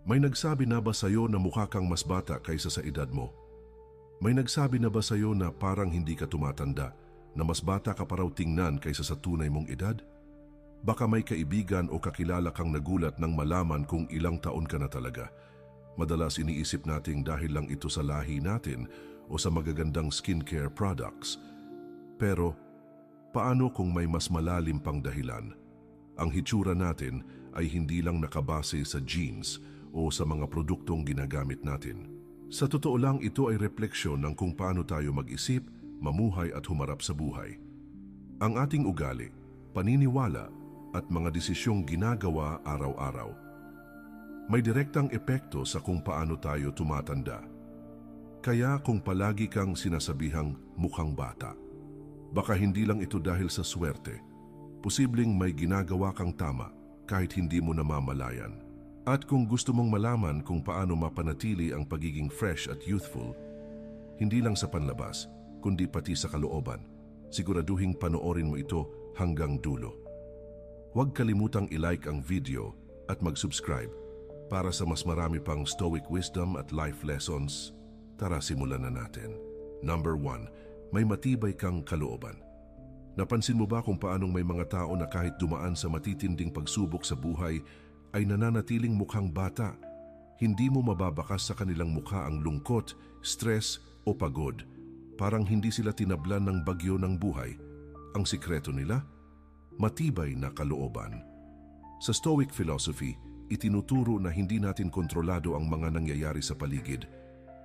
May nagsabi na ba sa'yo na mukha kang mas bata kaysa sa edad mo? May nagsabi na ba sa'yo na parang hindi ka tumatanda, na mas bata ka pa raw tingnan kaysa sa tunay mong edad? Baka may kaibigan o kakilala kang nagulat nang malaman kung ilang taon ka na talaga. Madalas iniisip nating dahil lang ito sa lahi natin o sa magagandang skincare products. Pero, paano kung may mas malalim pang dahilan? Ang hitsura natin ay hindi lang nakabase sa genes o sa mga produktong ginagamit natin. Sa totoo lang, ito ay refleksyon ng kung paano tayo mag-isip, mamuhay at humarap sa buhay. Ang ating ugali, paniniwala at mga desisyong ginagawa araw-araw may direktang epekto sa kung paano tayo tumatanda. Kaya kung palagi kang sinasabihang mukhang bata, baka hindi lang ito dahil sa swerte. Posibleng may ginagawa kang tama kahit hindi mo namamalayan. At kung gusto mong malaman kung paano mapanatili ang pagiging fresh at youthful, hindi lang sa panlabas, kundi pati sa kalooban, siguraduhing panoorin mo ito hanggang dulo. Huwag kalimutang i-like ang video at mag-subscribe para sa mas marami pang Stoic wisdom at life lessons. Tara, simulan na natin. Number 1, may matibay kang kalooban. Napansin mo ba kung paanong may mga tao na kahit dumaan sa matitinding pagsubok sa buhay ay nananatiling mukhang bata? Hindi mo mababakas sa kanilang mukha ang lungkot, stress o pagod. Parang hindi sila tinablan ng bagyo ng buhay. Ang sikreto nila? Matibay na kalooban. Sa Stoic philosophy, itinuturo na hindi natin kontrolado ang mga nangyayari sa paligid,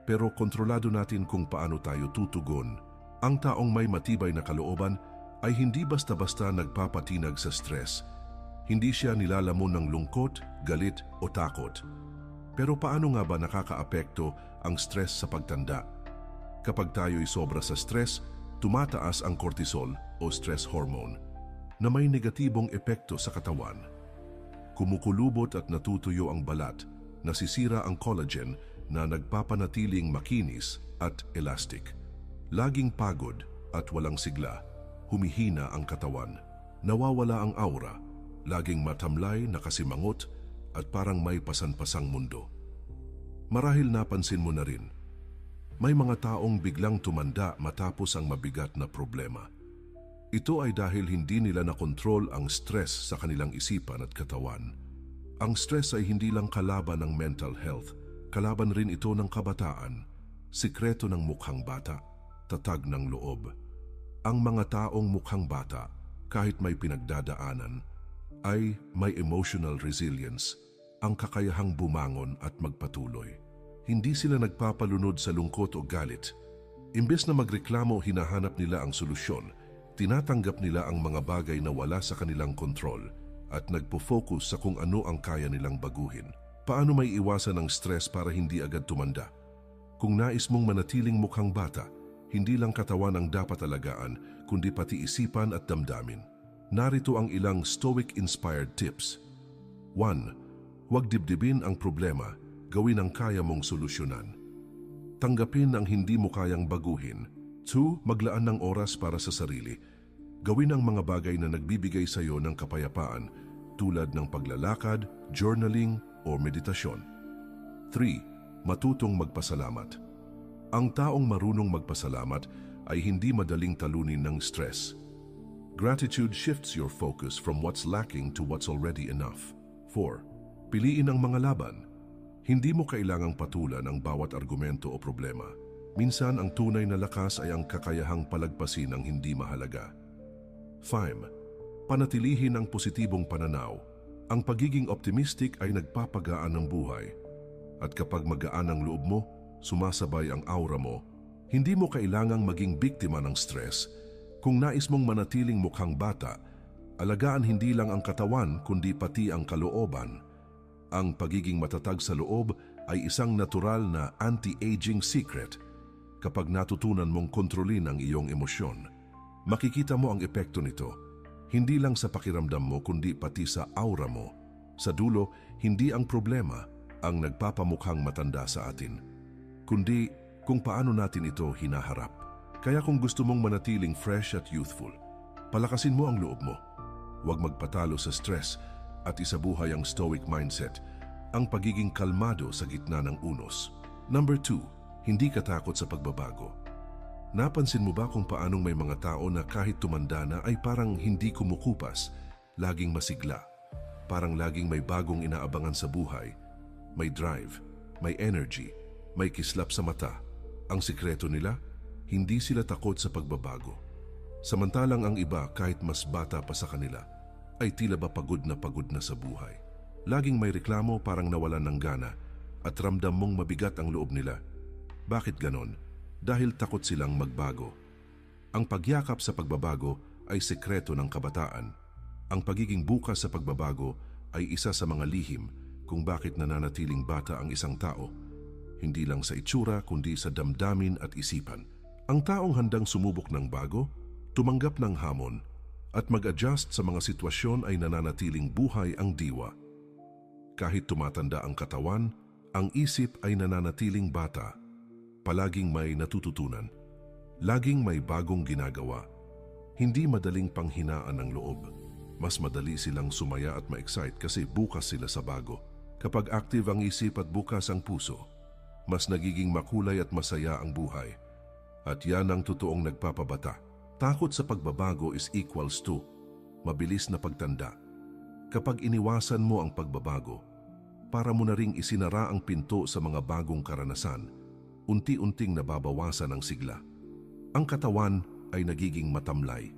pero kontrolado natin kung paano tayo tutugon. Ang taong may matibay na kalooban ay hindi basta-basta nagpapatinag sa stress. Hindi siya nilalamon ng lungkot, galit o takot. Pero paano nga ba nakakaapekto ang stress sa pagtanda? Kapag tayo'y sobra sa stress, tumataas ang cortisol o stress hormone na may negatibong epekto sa katawan. Kumukulubot at natutuyo ang balat, nasisira ang collagen na nagpapanatiling makinis at elastic. Laging pagod at walang sigla, humihina ang katawan, nawawala ang aura, laging matamlay, nakasimangot at parang may pasan-pasang mundo. Marahil napansin mo na rin, may mga taong biglang tumanda matapos ang mabigat na problema. Ito ay dahil hindi nila nakontrol ang stress sa kanilang isipan at katawan. Ang stress ay hindi lang kalaban ng mental health, kalaban rin ito ng kabataan, sikreto ng mukhang bata, tatag ng loob. Ang mga taong mukhang bata, kahit may pinagdadaanan, ay may emotional resilience, ang kakayahang bumangon at magpatuloy. Hindi sila nagpapalunod sa lungkot o galit. Imbes na magreklamo, hinahanap nila ang solusyon. Tinatanggap nila ang mga bagay na wala sa kanilang kontrol at nagpo-focus sa kung ano ang kaya nilang baguhin. Paano may iwasan ang stress para hindi agad tumanda? Kung nais mong manatiling mukhang bata, hindi lang katawan ang dapat alagaan, kundi pati isipan at damdamin. Narito ang ilang Stoic-inspired tips. 1. Huwag dibdibin ang problema, gawin ang kaya mong solusyonan. Tanggapin ang hindi mo kayang baguhin. 2. Maglaan ng oras para sa sarili. Gawin ang mga bagay na nagbibigay sa iyo ng kapayapaan tulad ng paglalakad, journaling o meditasyon. 3. Matutong magpasalamat. Ang taong marunong magpasalamat ay hindi madaling talunin ng stress. Gratitude shifts your focus from what's lacking to what's already enough. 4. Piliin ang mga laban. Hindi mo kailangang patulan ang bawat argumento o problema. Minsan ang tunay na lakas ay ang kakayahang palagpasin ang hindi mahalaga. 5. Panatilihin ang positibong pananaw. Ang pagiging optimistic ay nagpapagaan ng buhay. At kapag magaan ang loob mo, sumasabay ang aura mo. Hindi mo kailangang maging biktima ng stress. Kung nais mong manatiling mukhang bata, alagaan hindi lang ang katawan kundi pati ang kalooban. Ang pagiging matatag sa loob ay isang natural na anti-aging secret. Kapag natutunan mong kontrolin ang iyong emosyon, makikita mo ang epekto nito, hindi lang sa pakiramdam mo kundi pati sa aura mo. Sa dulo, hindi ang problema ang nagpapamukhang matanda sa atin, kundi kung paano natin ito hinaharap. Kaya kung gusto mong manatiling fresh at youthful, palakasin mo ang loob mo. Huwag magpatalo sa stress at isabuhay ang stoic mindset ang pagiging kalmado sa gitna ng unos. Number 2, hindi ka takot sa pagbabago. Napansin mo ba kung paanong may mga tao na kahit tumanda na ay parang hindi kumukupas, laging masigla, parang laging may bagong inaabangan sa buhay, may drive, may energy, may kislap sa mata. Ang sikreto nila, hindi sila takot sa pagbabago. Samantalang ang iba kahit mas bata pa sa kanila, ay tila ba pagod na sa buhay. Laging may reklamo, parang nawalan ng gana at ramdam mong mabigat ang loob nila. Bakit ganon? Dahil takot silang magbago. Ang pagyakap sa pagbabago ay sekreto ng kabataan. Ang pagiging bukas sa pagbabago ay isa sa mga lihim kung bakit nananatiling bata ang isang tao. Hindi lang sa itsura kundi sa damdamin at isipan. Ang taong handang sumubok ng bago, tumanggap ng hamon, at mag-adjust sa mga sitwasyon ay nananatiling buhay ang diwa. Kahit tumatanda ang katawan, ang isip ay nananatiling bata. Palaging may natututunan. Laging may bagong ginagawa. Hindi madaling panghinaan ng loob. Mas madali silang sumaya at ma-excite kasi bukas sila sa bago. Kapag active ang isip at bukas ang puso, mas nagiging makulay at masaya ang buhay. At yan ang totoong nagpapabata. Takot sa pagbabago is equals to mabilis na pagtanda. Kapag iniwasan mo ang pagbabago, para mo na ring isinara ang pinto sa mga bagong karanasan, unti-unting nababawasan ang sigla. Ang katawan ay nagiging matamlay.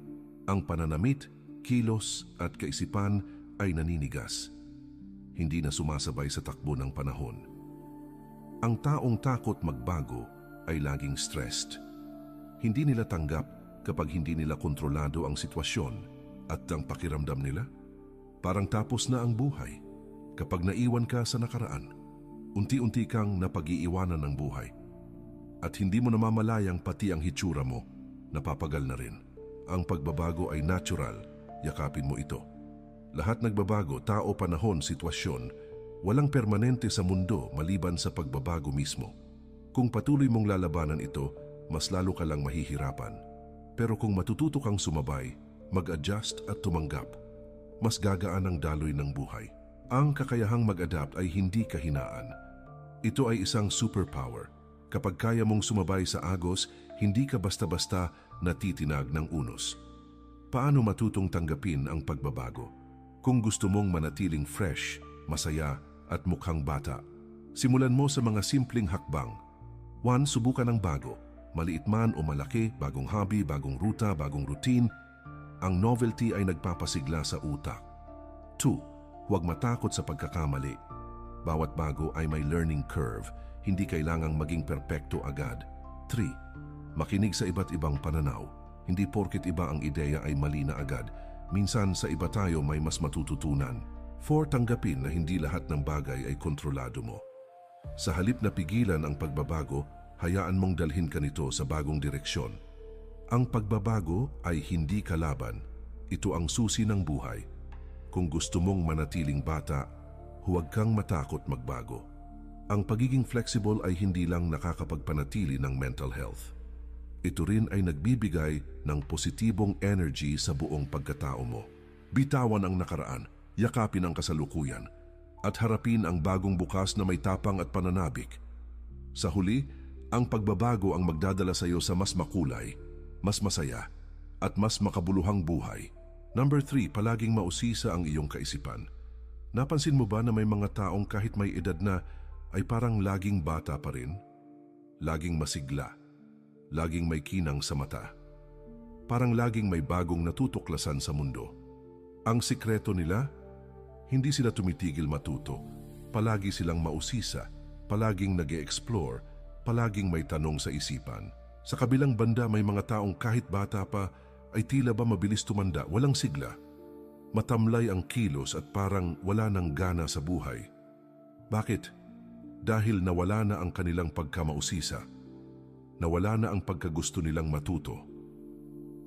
Ang pananamit, kilos at kaisipan ay naninigas. Hindi na sumasabay sa takbo ng panahon. Ang taong takot magbago ay laging stressed. Hindi nila tanggap kapag hindi nila kontrolado ang sitwasyon at ang pakiramdam nila. Parang tapos na ang buhay. Kapag naiwan ka sa nakaraan, unti-unti kang napag-iiwanan ng buhay. At hindi mo namamalayang pati ang hitsura mo, napapagal na rin. Ang pagbabago ay natural, yakapin mo ito. Lahat nagbabago, tao, panahon, sitwasyon. Walang permanente sa mundo maliban sa pagbabago mismo. Kung patuloy mong lalabanan ito, mas lalo ka lang mahihirapan. Pero kung matututo kang sumabay, mag-adjust at tumanggap, mas gagaan ang daloy ng buhay. Ang kakayahang mag-adapt ay hindi kahinaan. Ito ay isang superpower. Kapag kaya mong sumabay sa agos, hindi ka basta-basta natitinag ng unos. Paano matutong tanggapin ang pagbabago? Kung gusto mong manatiling fresh, masaya at mukhang bata, simulan mo sa mga simpleng hakbang. 1. Subukan ng bago. Maliit man o malaki, bagong hobby, bagong ruta, bagong routine. Ang novelty ay nagpapasigla sa utak. 2. Huwag matakot sa pagkakamali. Bawat bago ay may learning curve. Hindi kailangang maging perpekto agad. 3. Makinig sa iba't ibang pananaw. Hindi porket iba ang ideya ay mali na agad. Minsan sa iba tayo may mas matututunan. 4. Tanggapin na hindi lahat ng bagay ay kontrolado mo. Sa halip na pigilan ang pagbabago, hayaan mong dalhin ka nito sa bagong direksyon. Ang pagbabago ay hindi kalaban. Ito ang susi ng buhay. Kung gusto mong manatiling bata, huwag kang matakot magbago. Ang pagiging flexible ay hindi lang nakakapagpanatili ng mental health. Ito rin ay nagbibigay ng positibong energy sa buong pagkatao mo. Bitawan ang nakaraan, yakapin ang kasalukuyan, at harapin ang bagong bukas na may tapang at pananabik. Sa huli, ang pagbabago ang magdadala sa iyo sa mas makulay, mas masaya, at mas makabuluhang buhay. Number 3, palaging mausisa ang iyong kaisipan. Napansin mo ba na may mga taong kahit may edad na ay parang laging bata pa rin? Laging masigla, laging may kinang sa mata. Parang laging may bagong natutuklasan sa mundo. Ang sikreto nila, hindi sila tumitigil matuto. Palagi silang mausisa, palaging nag-e-explore, palaging may tanong sa isipan. Sa kabilang banda may mga taong kahit bata pa ay tila ba mabilis tumanda, walang sigla. Matamlay ang kilos at parang wala nang gana sa buhay. Bakit? Dahil nawala na ang kanilang pagkamausisa. Nawala na ang pagkagusto nilang matuto.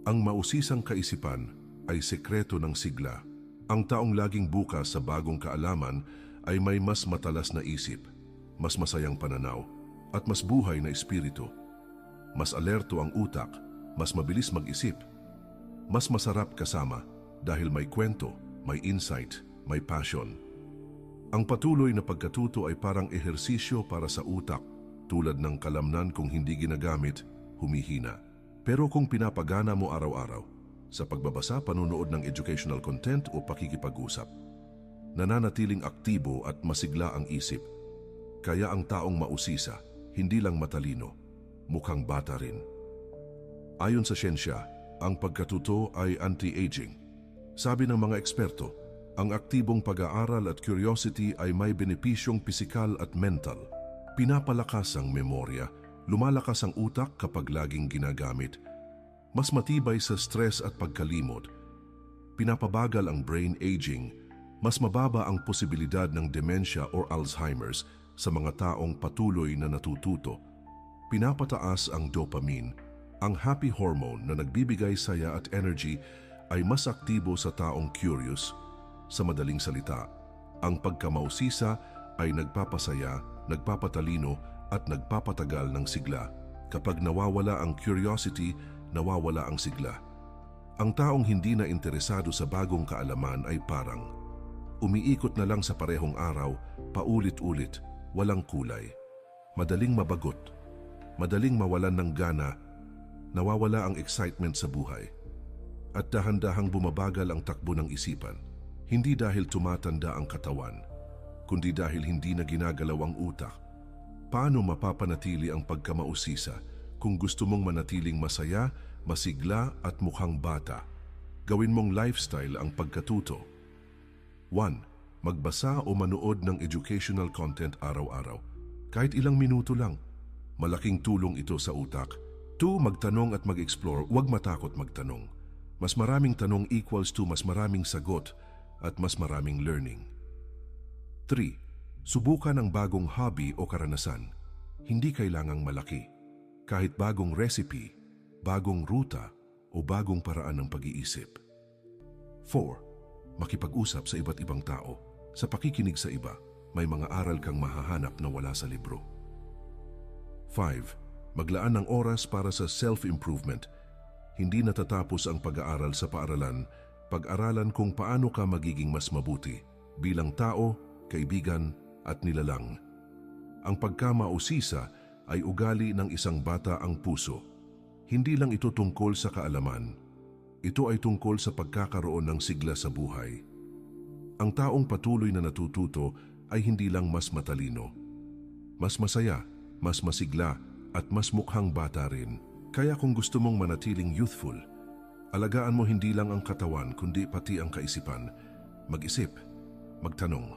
Ang mausisang kaisipan ay sekreto ng sigla. Ang taong laging bukas sa bagong kaalaman ay may mas matalas na isip, mas masayang pananaw, at mas buhay na espiritu. Mas alerto ang utak, mas mabilis mag-isip. Mas masarap kasama dahil may kwento, may insight, may passion. Ang patuloy na pagkatuto ay parang ehersisyo para sa utak, tulad ng kalamnan kung hindi ginagamit, humihina. Pero kung pinapagana mo araw-araw, sa pagbabasa, panunood ng educational content o pakikipag-usap, nananatiling aktibo at masigla ang isip. Kaya ang taong mausisa, hindi lang matalino, mukhang bata rin. Ayon sa siyensya, ang pagkatuto ay anti-aging. Sabi ng mga eksperto, ang aktibong pag-aaral at curiosity ay may benepisyong pisikal at mental. Pinapalakas ang memorya, lumalakas ang utak kapag laging ginagamit. Mas matibay sa stress at pagkalimot. Pinapabagal ang brain aging, mas mababa ang posibilidad ng dementia or Alzheimer's sa mga taong patuloy na natututo. Pinapataas ang dopamine, ang happy hormone na nagbibigay saya at energy ay mas aktibo sa taong curious. Sa madaling salita, ang pagkamausisa ay nagpapasaya, nagpapatalino at nagpapatagal ng sigla. Kapag nawawala ang curiosity, nawawala ang sigla. Ang taong hindi na interesado sa bagong kaalaman ay parang umiikot na lang sa parehong araw, paulit-ulit, walang kulay. Madaling mabagot, madaling mawalan ng gana, nawawala ang excitement sa buhay. At dahan-dahang bumabagal ang takbo ng isipan, hindi dahil tumatanda ang katawan, kundi dahil hindi na ginagalaw ang utak. Paano mapapanatili ang pagkamausisa kung gusto mong manatiling masaya, masigla at mukhang bata? Gawin mong lifestyle ang pagkatuto. 1. Magbasa o manood ng educational content araw-araw. Kahit ilang minuto lang. Malaking tulong ito sa utak. 2. Magtanong at mag-explore. Huwag matakot magtanong. Mas maraming tanong equals to mas maraming sagot at mas maraming learning. 3. Subukan ang bagong hobby o karanasan. Hindi kailangang malaki. Kahit bagong recipe, bagong ruta o bagong paraan ng pag-iisip. 4. Makipag-usap sa iba't ibang tao. Sa pakikinig sa iba, may mga aral kang mahahanap na wala sa libro. 5. Maglaan ng oras para sa self-improvement. Hindi natatapos ang pag-aaral sa paaralan, pag-aralan kung paano ka magiging mas mabuti bilang tao, kaibigan at nilalang. Ang pagkamausisa ay ugali ng isang bata ang puso. Hindi lang ito tungkol sa kaalaman. Ito ay tungkol sa pagkakaroon ng sigla sa buhay. Ang taong patuloy na natututo ay hindi lang mas matalino. Mas masaya, mas masigla at mas mukhang bata rin. Kaya kung gusto mong manatiling youthful, alagaan mo hindi lang ang katawan kundi pati ang kaisipan. Mag-isip, magtanong,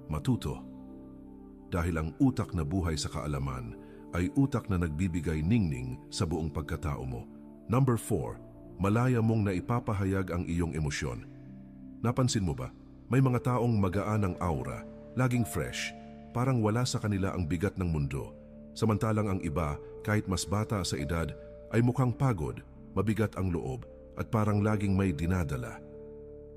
matuto. Dahil ang utak na buhay sa kaalaman ay utak na nagbibigay ningning sa buong pagkatao mo. 4. Malaya mong naipapahayag ang iyong emosyon. Napansin mo ba? May mga taong magaan ang aura, laging fresh, parang wala sa kanila ang bigat ng mundo. Samantalang ang iba, kahit mas bata sa edad, ay mukhang pagod, mabigat ang loob at parang laging may dinadala.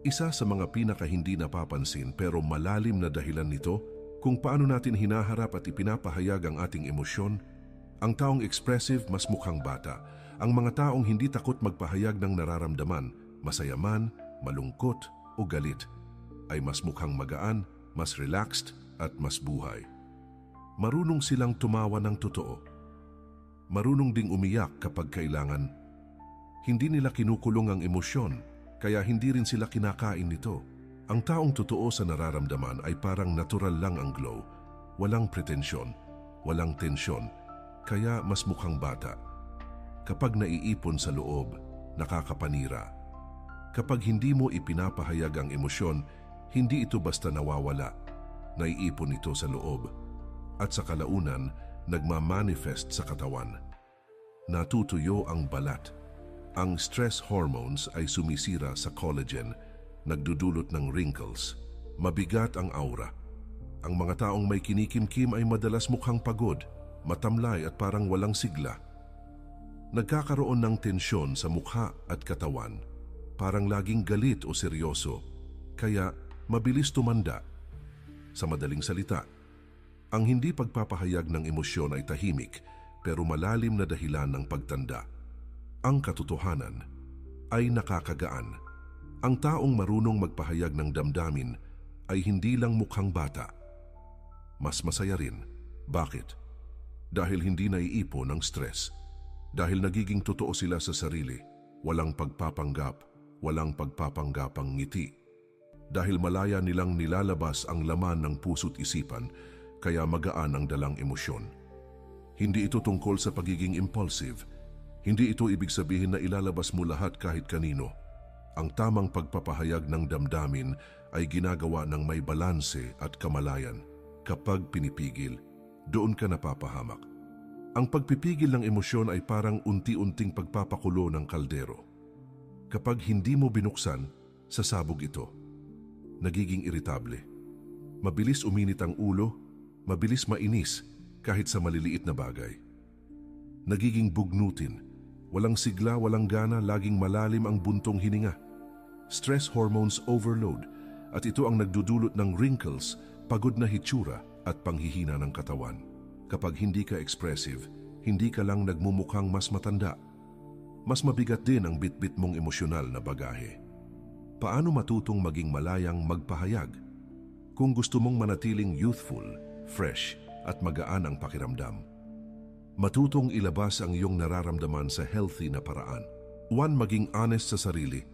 Isa sa mga pinaka-hindi napapansin pero malalim na dahilan nito kung paano natin hinaharap at ipinapahayag ang ating emosyon. Ang taong expressive mas mukhang bata. Ang mga taong hindi takot magpahayag ng nararamdaman, masaya man, malungkot o galit, ay mas mukhang magaan, mas relaxed at mas buhay. Marunong silang tumawa ng totoo. Marunong ding umiyak kapag kailangan. Hindi nila kinukulong ang emosyon, kaya hindi rin sila kinakain nito. Ang taong totoo sa nararamdaman ay parang natural lang ang glow. Walang pretensyon, walang tensyon, kaya mas mukhang bata. Kapag naiipon sa loob, nakakapanira. Kapag hindi mo ipinapahayag ang emosyon, hindi ito basta nawawala. Naiipon ito sa loob. At sa kalaunan, nagmamanifest sa katawan. Natutuyo ang balat. Ang stress hormones ay sumisira sa collagen, nagdudulot ng wrinkles. Mabigat ang aura. Ang mga taong may kinikimkim ay madalas mukhang pagod, matamlay at parang walang sigla. Nagkakaroon ng tensyon sa mukha at katawan, parang laging galit o seryoso, kaya mabilis tumanda. Sa madaling salita, ang hindi pagpapahayag ng emosyon ay tahimik pero malalim na dahilan ng pagtanda. Ang katotohanan ay nakakagaan. Ang taong marunong magpahayag ng damdamin ay hindi lang mukhang bata. Mas masaya rin. Bakit? Dahil hindi naiipon ng stress. Dahil nagiging totoo sila sa sarili. Walang pagpapanggap, walang pagpapanggapang ngiti. Dahil malaya nilang nilalabas ang laman ng puso't isipan, kaya magaan ang dalang emosyon. Hindi ito tungkol sa pagiging impulsive. Hindi ito ibig sabihin na ilalabas mo lahat kahit kanino. Ang tamang pagpapahayag ng damdamin ay ginagawa ng may balanse at kamalayan. Kapag pinipigil, doon ka napapahamak. Ang pagpipigil ng emosyon ay parang unti-unting pagpapakulo ng kaldero. Kapag hindi mo binuksan, sasabog ito. Nagiging iritable. Mabilis uminit ang ulo, mabilis mainis kahit sa maliliit na bagay. Nagiging bugnutin, walang sigla, walang gana, laging malalim ang buntong hininga. Stress hormones overload at ito ang nagdudulot ng wrinkles, pagod na hitsura at panghihina ng katawan. Kapag hindi ka expressive, hindi ka lang nagmumukhang mas matanda. Mas mabigat din ang bitbit mong emosyonal na bagahe. Paano matutong maging malayang magpahayag? Kung gusto mong manatiling youthful, fresh at magaan ang pakiramdam, matutong ilabas ang iyong nararamdaman sa healthy na paraan. 1. Maging honest sa sarili.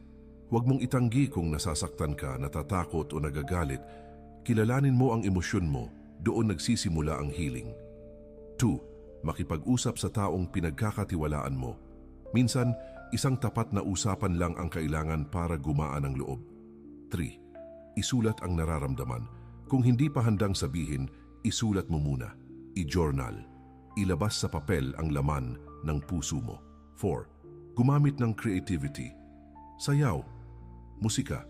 Huwag mong itanggi kung nasasaktan ka, natatakot o nagagalit. Kilalanin mo ang emosyon mo, doon nagsisimula ang healing. 2. Makipag-usap sa taong pinagkakatiwalaan mo. Minsan, isang tapat na usapan lang ang kailangan para gumaan ang loob. 3. Isulat ang nararamdaman. Kung hindi pa handang sabihin, isulat mo muna. I-journal. Ilabas sa papel ang laman ng puso mo. 4. Gumamit ng creativity. Sayaw, musika,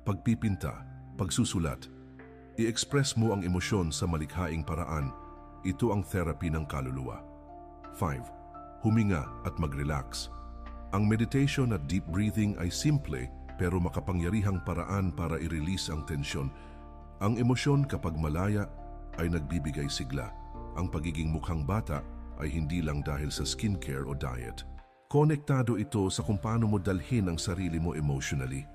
pagpipinta, pagsusulat. I-express mo ang emosyon sa malikhaing paraan. Ito ang therapy ng kaluluwa. 5. Huminga at mag-relax. Ang meditation at deep breathing ay simple pero makapangyarihang paraan para i-release ang tensyon. Ang emosyon kapag malaya ay nagbibigay sigla. Ang pagiging mukhang bata ay hindi lang dahil sa skincare o diet. Konektado ito sa kung paano mo dalhin ang sarili mo emotionally.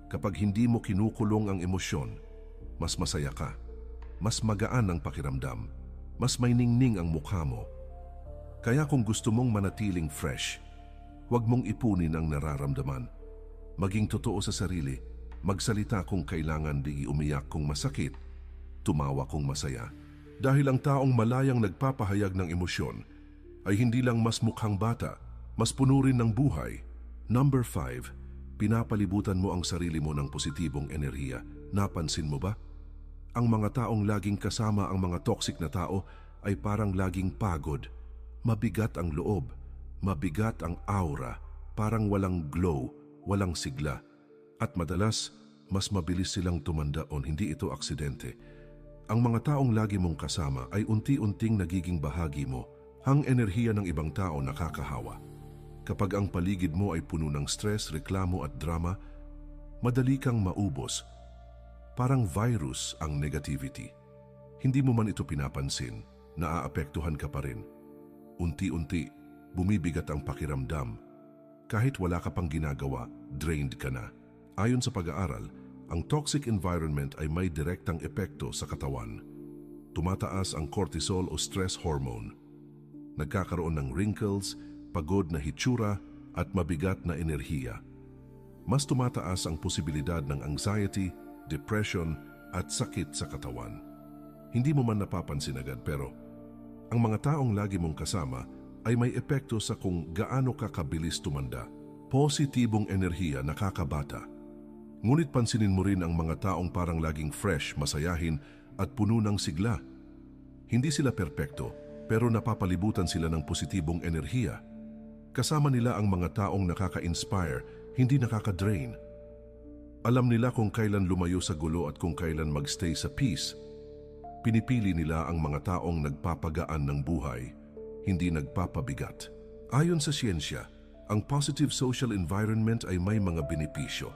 Kapag hindi mo kinukulong ang emosyon, mas masaya ka, mas magaan ang pakiramdam, mas may ningning ang mukha mo. Kaya kung gusto mong manatiling fresh, huwag mong ipunin ang nararamdaman. Maging totoo sa sarili, magsalita kung kailangan, di umiyak kung masakit, tumawa kung masaya. Dahil ang taong malayang nagpapahayag ng emosyon ay hindi lang mas mukhang bata, mas puno rin ng buhay. 5. Pinapalibutan mo ang sarili mo ng positibong enerhiya. Napansin mo ba? Ang mga taong laging kasama ang mga toxic na tao ay parang laging pagod. Mabigat ang loob, mabigat ang aura, parang walang glow, walang sigla. At madalas, mas mabilis silang tumanda o hindi ito aksidente. Ang mga taong lagi mong kasama ay unti-unting nagiging bahagi mo. Ang enerhiya ng ibang tao nakakahawa. Kapag ang paligid mo ay puno ng stress, reklamo at drama, madali kang maubos. Parang virus ang negativity. Hindi mo man ito pinapansin, naaapektuhan ka pa rin. Unti-unti, bumibigat ang pakiramdam. Kahit wala ka pang ginagawa, drained ka na. Ayon sa pag-aaral, ang toxic environment ay may direktang epekto sa katawan. Tumataas ang cortisol o stress hormone. Nagkakaroon ng wrinkles, pagod na hitsura at mabigat na enerhiya. Mas tumataas ang posibilidad ng anxiety, depression at sakit sa katawan. Hindi mo man napapansin agad pero ang mga taong lagi mong kasama ay may epekto sa kung gaano ka kabilis tumanda. Positibong enerhiya nakakabata. Ngunit pansinin mo rin ang mga taong parang laging fresh, masayahin at puno ng sigla. Hindi sila perpekto pero napapalibutan sila ng positibong enerhiya. Kasama nila ang mga taong nakaka-inspire, hindi nakaka-drain. Alam nila kung kailan lumayo sa gulo at kung kailan magstay sa peace. Pinipili nila ang mga taong nagpapagaan ng buhay, hindi nagpapabigat. Ayon sa siyensya, ang positive social environment ay may mga benepisyo.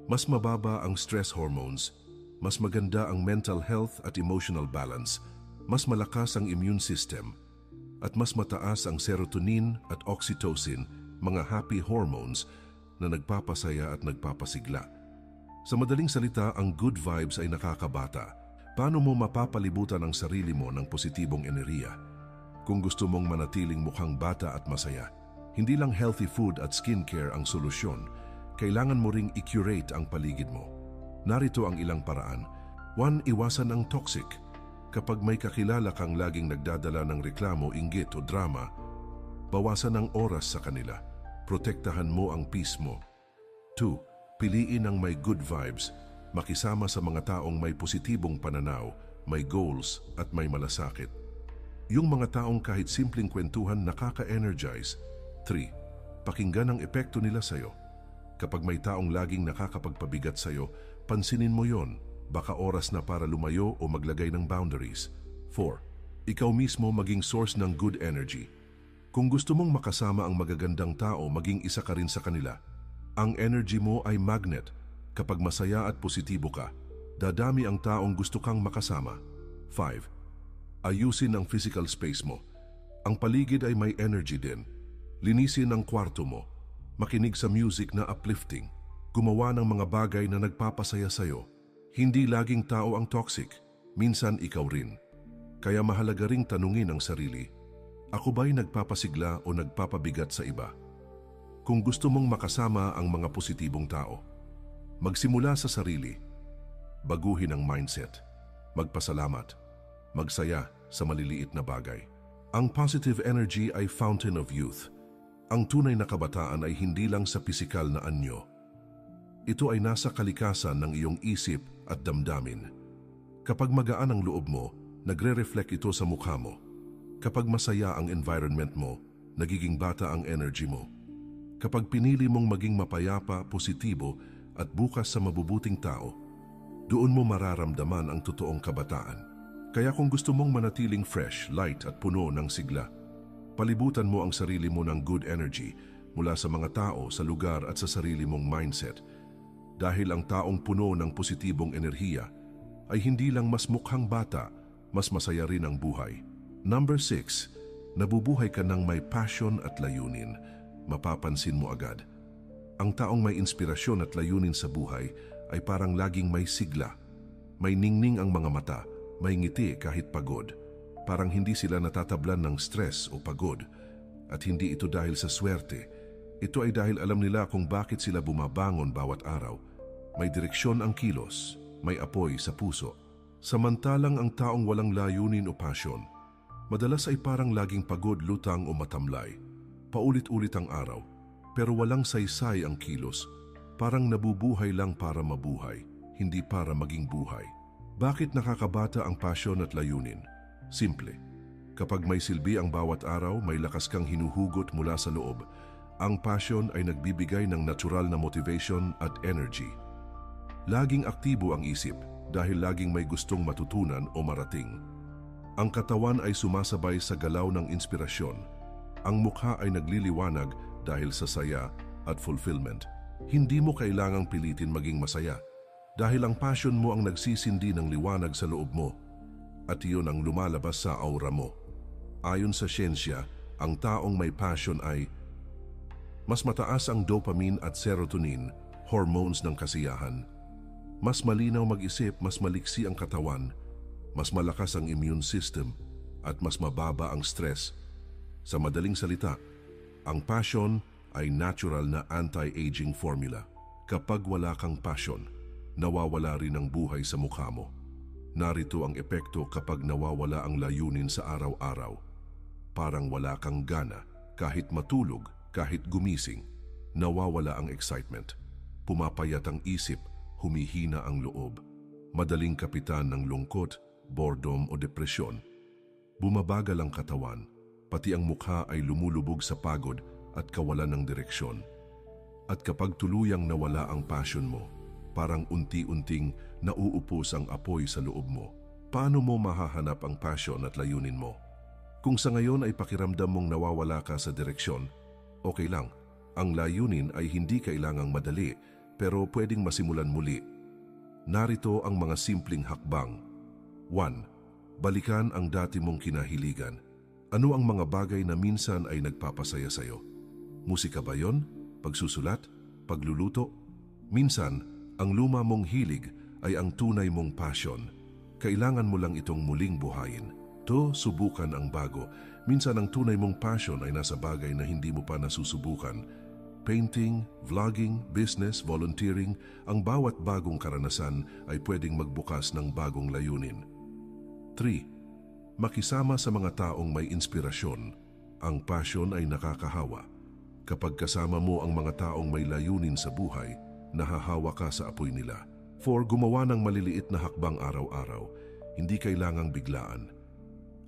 Mas mababa ang stress hormones, mas maganda ang mental health at emotional balance, mas malakas ang immune system, at mas mataas ang serotonin at oxytocin, mga happy hormones na nagpapasaya at nagpapasigla. Sa madaling salita, ang good vibes ay nakakabata. Paano mo mapapalibutan ang sarili mo ng positibong enerhiya? Kung gusto mong manatiling mukhang bata at masaya, hindi lang healthy food at skincare ang solusyon, kailangan mo ring i-curate ang paligid mo. Narito ang ilang paraan. 1. Iwasan ang toxic. Kapag may kakilala kang laging nagdadala ng reklamo, inggit o drama, bawasan ang oras sa kanila. Protektahan mo ang peace mo. 2. Piliin ang may good vibes. Makisama sa mga taong may positibong pananaw, may goals at may malasakit. Yung mga taong kahit simpleng kwentuhan nakaka-energize. 3. Pakinggan ang epekto nila sa'yo. Kapag may taong laging nakakapagpabigat sa'yo, pansinin mo yon. Baka oras na para lumayo o maglagay ng boundaries. 4. Ikaw mismo maging source ng good energy. Kung gusto mong makasama ang magagandang tao, maging isa ka rin sa kanila. Ang energy mo ay magnet. Kapag masaya at positibo ka, dadami ang taong gusto kang makasama. 5. Ayusin ang physical space mo. Ang paligid ay may energy din. Linisin ang kwarto mo. Makinig sa music na uplifting. Gumawa ng mga bagay na nagpapasaya sa'yo. Hindi laging tao ang toxic. Minsan ikaw rin. Kaya mahalaga ring tanungin ang sarili. Ako ba'y nagpapasigla o nagpapabigat sa iba? Kung gusto mong makasama ang mga positibong tao, magsimula sa sarili. Baguhin ang mindset. Magpasalamat. Magsaya sa maliliit na bagay. Ang positive energy ay fountain of youth. Ang tunay na kabataan ay hindi lang sa pisikal na anyo. Ito ay nasa kalikasan ng iyong isip at damdamin. Kapag magaan ang loob mo, nagre-reflect ito sa mukha mo. Kapag masaya ang environment mo, nagiging bata ang energy mo. Kapag pinili mong maging mapayapa, positibo at bukas sa mabubuting tao, doon mo mararamdaman ang totoong kabataan. Kaya kung gusto mong manatiling fresh, light at puno ng sigla, palibutan mo ang sarili mo ng good energy mula sa mga tao, sa lugar at sa sarili mong mindset. Dahil ang taong puno ng positibong enerhiya ay hindi lang mas mukhang bata, mas masaya rin ang buhay. Number 6, nabubuhay ka ng may passion at layunin. Mapapansin mo agad. Ang taong may inspirasyon at layunin sa buhay ay parang laging may sigla. May ningning ang mga mata, may ngiti kahit pagod. Parang hindi sila natatablan ng stress o pagod. At hindi ito dahil sa swerte. Ito ay dahil alam nila kung bakit sila bumabangon bawat araw. May direksyon ang kilos, may apoy sa puso. Samantalang ang taong walang layunin o passion, madalas ay parang laging pagod, lutang o matamlay. Paulit-ulit ang araw, pero walang saysay ang kilos. Parang nabubuhay lang para mabuhay, hindi para maging buhay. Bakit nakakabata ang passion at layunin? Simple. Kapag may silbi ang bawat araw, may lakas kang hinuhugot mula sa loob. Ang passion ay nagbibigay ng natural na motivation at energy. Laging aktibo ang isip dahil laging may gustong matutunan o marating. Ang katawan ay sumasabay sa galaw ng inspirasyon. Ang mukha ay nagliliwanag dahil sa saya at fulfillment. Hindi mo kailangang pilitin maging masaya dahil ang passion mo ang nagsisindi ng liwanag sa loob mo at iyon ang lumalabas sa aura mo. Ayon sa siyensya, ang taong may passion ay mas mataas ang dopamine at serotonin, hormones ng kasiyahan. Mas malinaw mag-isip, mas maliksi ang katawan, mas malakas ang immune system at mas mababa ang stress. Sa madaling salita, ang passion ay natural na anti-aging formula. Kapag wala kang passion, nawawala rin ang buhay sa mukha mo. Narito ang epekto kapag nawawala ang layunin sa araw-araw. Parang wala kang gana, kahit matulog, kahit gumising. Nawawala ang excitement. Pumapayat ang isip, humihina ang loob. Madaling kapitan ng lungkot, boredom o depresyon. Bumabagal ang katawan. Pati ang mukha ay lumulubog sa pagod at kawalan ng direksyon. At kapag tuluyang nawala ang passion mo, parang unti-unting nauupos ang apoy sa loob mo. Paano mo mahahanap ang passion at layunin mo? Kung sa ngayon ay pakiramdam mong nawawala ka sa direksyon, okay lang. Ang layunin ay hindi kailangang madali, pero pwedeng masimulan muli. Narito ang mga simpleng hakbang. 1. Balikan ang dati mong kinahiligan. Ano ang mga bagay na minsan ay nagpapasaya sa'yo? Musika ba yon? Pagsusulat? Pagluluto? Minsan, Ang luma mong hilig ay ang tunay mong passion. Kailangan mo lang itong muling buhayin. Subukan ang bago. Minsan ang tunay mong passion ay nasa bagay na hindi mo pa nasusubukan. Painting, vlogging, business, volunteering, ang bawat bagong karanasan ay pwedeng magbukas ng bagong layunin. 3. Makisama sa mga taong may inspirasyon. Ang passion ay nakakahawa. Kapag kasama mo ang mga taong may layunin sa buhay, nahahawa ka sa apoy nila. 4. Gumawa ng maliliit na hakbang araw-araw. Hindi kailangang biglaan.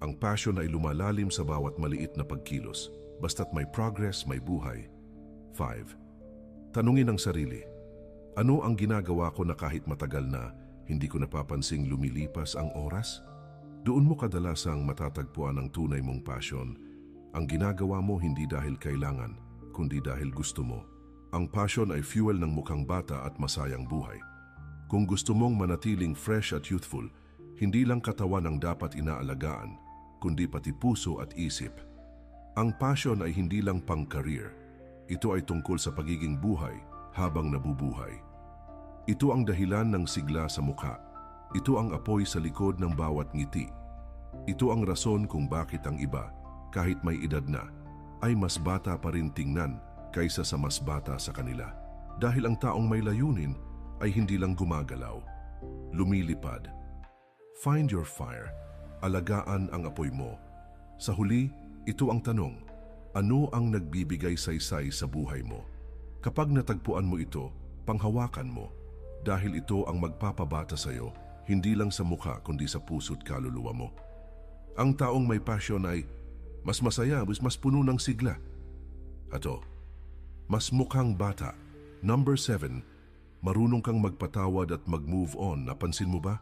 Ang passion ay lumalalim sa bawat maliit na pagkilos. Basta't may progress, may buhay. 5. Tanungin ang sarili. Ano ang ginagawa ko na kahit matagal na, hindi ko napapansing lumilipas ang oras? Doon mo kadalasang matatagpuan ang tunay mong passion. Ang ginagawa mo hindi dahil kailangan, kundi dahil gusto mo. Ang passion ay fuel ng mukhang bata at masayang buhay. Kung gusto mong manatiling fresh at youthful, hindi lang katawan ang dapat inaalagaan, kundi pati puso at isip. Ang passion ay hindi lang pang-career. Ito ay tungkol sa pagiging buhay habang nabubuhay. Ito ang dahilan ng sigla sa mukha. Ito ang apoy sa likod ng bawat ngiti. Ito ang rason kung bakit ang iba, kahit may edad na, ay mas bata pa rin tingnan kaysa sa mas bata sa kanila. Dahil ang taong may layunin ay hindi lang gumagalaw, lumilipad. Find your fire. Alagaan ang apoy mo. Sa huli, ito ang tanong, ano ang nagbibigay saysay sa buhay mo? Kapag natagpuan mo ito, panghawakan mo, dahil ito ang magpapabata sa iyo, hindi lang sa mukha kundi sa puso't kaluluwa mo. Ang taong may passion ay mas masaya, mas puno ng sigla. Ato, mas mukhang bata. Number 7, marunong kang magpatawad at mag-move on. Napansin mo ba?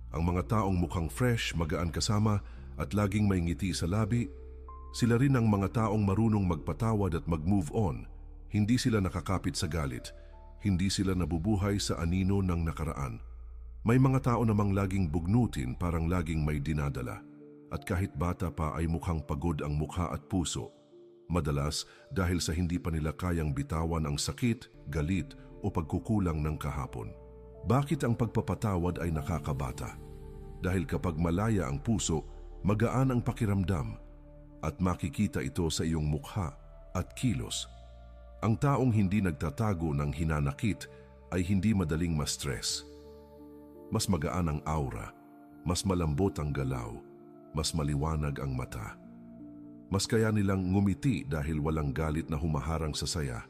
Ang mga taong mukhang fresh, magaan kasama at laging may ngiti sa labi, sila rin ang mga taong marunong magpatawad at mag-move on. Hindi sila nakakapit sa galit, hindi sila nabubuhay sa anino ng nakaraan. May mga tao namang laging bugnutin, parang laging may dinadala. At kahit bata pa ay mukhang pagod ang mukha at puso. Madalas dahil sa hindi pa nila kayang bitawan ang sakit, galit o pagkukulang ng kahapon. Bakit ang pagpapatawad ay nakakabata? Dahil kapag malaya ang puso, magaan ang pakiramdam at makikita ito sa iyong mukha at kilos. Ang taong hindi nagtatago ng hinanakit ay hindi madaling ma-stress. Mas magaan ang aura, mas malambot ang galaw, mas maliwanag ang mata. Mas kaya nilang ngumiti dahil walang galit na humaharang sa saya.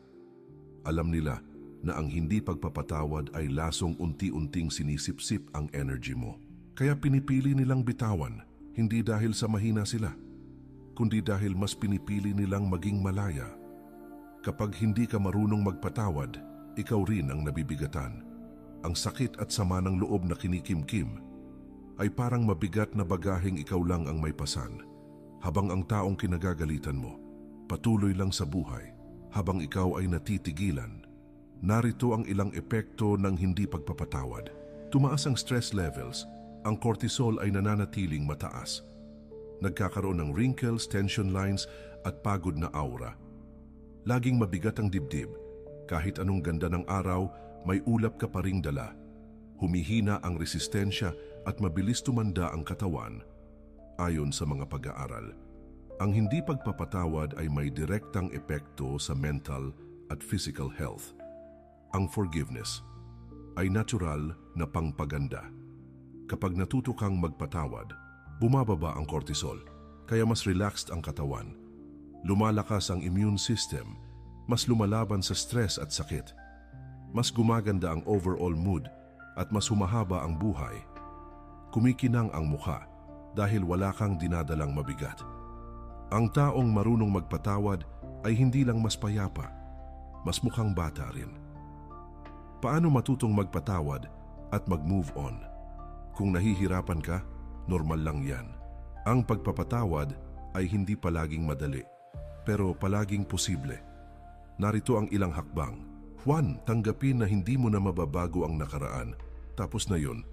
Alam nila na ang hindi pagpapatawad ay lasong unti-unting sinisipsip ang energy mo. Kaya pinipili nilang bitawan, hindi dahil sa mahina sila, kundi dahil mas pinipili nilang maging malaya. Kapag hindi ka marunong magpatawad, ikaw rin ang nabibigatan. Ang sakit at sama ng loob na kinikimkim ay parang mabigat na bagaheng ikaw lang ang may pasan, habang ang taong kinagagalitan mo patuloy lang sa buhay habang ikaw ay natitigilan. Narito ang ilang epekto ng hindi pagpapatawad. Tumaas ang stress levels, ang cortisol ay nananatiling mataas. Nagkakaroon ng wrinkles, tension lines at pagod na aura. Laging mabigat ang dibdib, kahit anong ganda ng araw, may ulap ka pa ring dala. Humihina ang resistensya at mabilis tumanda ang katawan. Ayon sa mga pag-aaral, ang hindi pagpapatawad ay may direktang epekto sa mental at physical health. Ang forgiveness ay natural na pangpaganda. Kapag natuto kang magpatawad, bumababa ang cortisol, kaya mas relaxed ang katawan. Lumalakas ang immune system, mas lumalaban sa stress at sakit. Mas gumaganda ang overall mood at mas humahaba ang buhay. Kumikinang ang mukha dahil wala kang dinadalang mabigat. Ang taong marunong magpatawad ay hindi lang mas payapa, mas mukhang bata rin. Paano matutong magpatawad at mag-move on? Kung nahihirapan ka, normal lang yan. Ang pagpapatawad ay hindi palaging madali, pero palaging posible. Narito ang ilang hakbang. 1. Tanggapin na hindi mo na mababago ang nakaraan. Tapos na yun,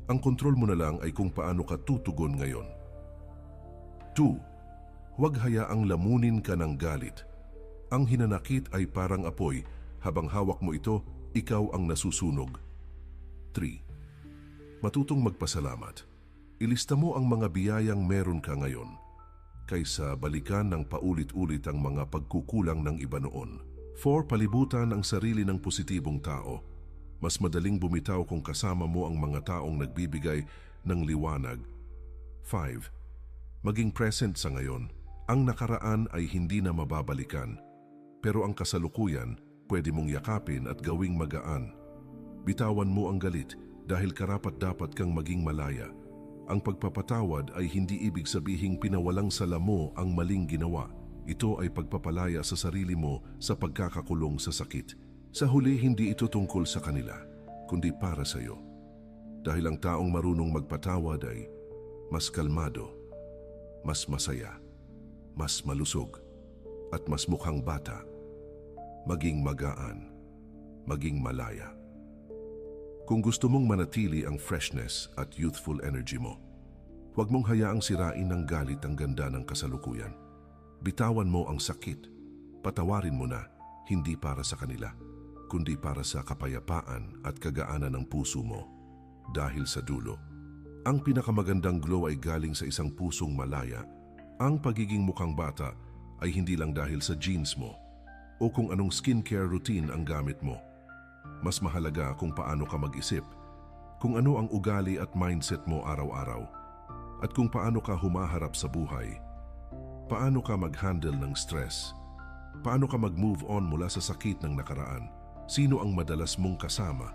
ang kontrol mo na lang ay kung paano ka tutugon ngayon. 2. Huwag hayaang lamunin ka ng galit. Ang hinanakit ay parang apoy, habang hawak mo ito, ikaw ang nasusunog. 3. Matutong magpasalamat. Ilista mo ang mga biyayang meron ka ngayon kaysa balikan ng paulit-ulit ang mga pagkukulang ng iba noon. 4. Palibutan ang sarili ng positibong tao. Mas madaling bumitaw kung kasama mo ang mga taong nagbibigay ng liwanag. 5. Maging present sa ngayon. Ang nakaraan ay hindi na mababalikan, pero ang kasalukuyan pwede mong yakapin at gawing magaan. Bitawan mo ang galit dahil karapat-dapat kang maging malaya. Ang pagpapatawad ay hindi ibig sabihing pinawalang sala mo ang maling ginawa. Ito ay pagpapalaya sa sarili mo sa pagkakakulong sa sakit. Sa huli, hindi ito tungkol sa kanila, kundi para sa iyo. Dahil ang taong marunong magpatawad ay mas kalmado, mas masaya, mas malusog, at mas mukhang bata. Maging magaan, maging malaya. Kung gusto mong manatili ang freshness at youthful energy mo, huwag mong hayaang sirain ng galit ang ganda ng kasalukuyan. Bitawan mo ang sakit. Patawarin mo na, hindi para sa kanila, kundi para sa kapayapaan at kagaanan ng puso mo. Dahil sa dulo, ang pinakamagandang glow ay galing sa isang pusong malaya. Ang pagiging mukhang bata ay hindi lang dahil sa genes mo o kung anong skincare routine ang gamit mo. Mas mahalaga kung paano ka mag-isip, kung ano ang ugali at mindset mo araw-araw, at kung paano ka humaharap sa buhay. Paano ka mag-handle ng stress? Paano ka mag-move on mula sa sakit ng nakaraan? Sino ang madalas mong kasama?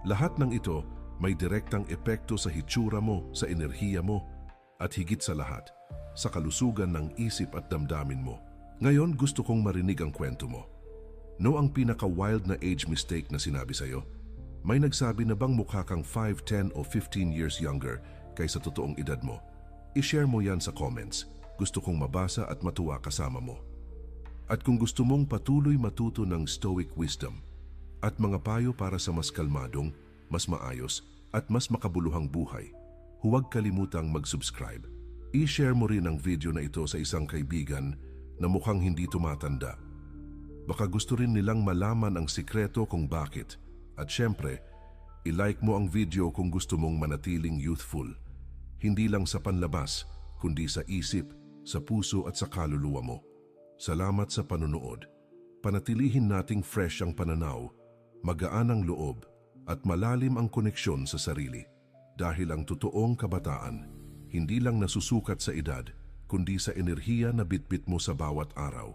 Lahat ng ito may direktang epekto sa hitsura mo, sa enerhiya mo, at higit sa lahat, sa kalusugan ng isip at damdamin mo. Ngayon gusto kong marinig ang kwento mo. No ang pinaka-wild na age mistake na sinabi sa'yo? May nagsabi na bang mukha kang 5, 10 o 15 years younger kaysa totoong edad mo? I-share mo yan sa comments. Gusto kong mabasa at matuwa kasama mo. At kung gusto mong patuloy matuto ng Stoic wisdom at mga payo para sa mas kalmadong, mas maayos at mas makabuluhang buhay, huwag kalimutang mag-subscribe. I-share mo rin ang video na ito sa isang kaibigan na mukhang hindi tumatanda. Baka gusto rin nilang malaman ang sikreto kung bakit. At syempre, i-like mo ang video kung gusto mong manatiling youthful. Hindi lang sa panlabas, kundi sa isip, sa puso at sa kaluluwa mo. Salamat sa panunood. Panatilihin nating fresh ang pananaw, magaan ang loob, at malalim ang koneksyon sa sarili. Dahil ang totoong kabataan, hindi lang nasusukat sa edad, kundi sa enerhiya na bitbit mo sa bawat araw.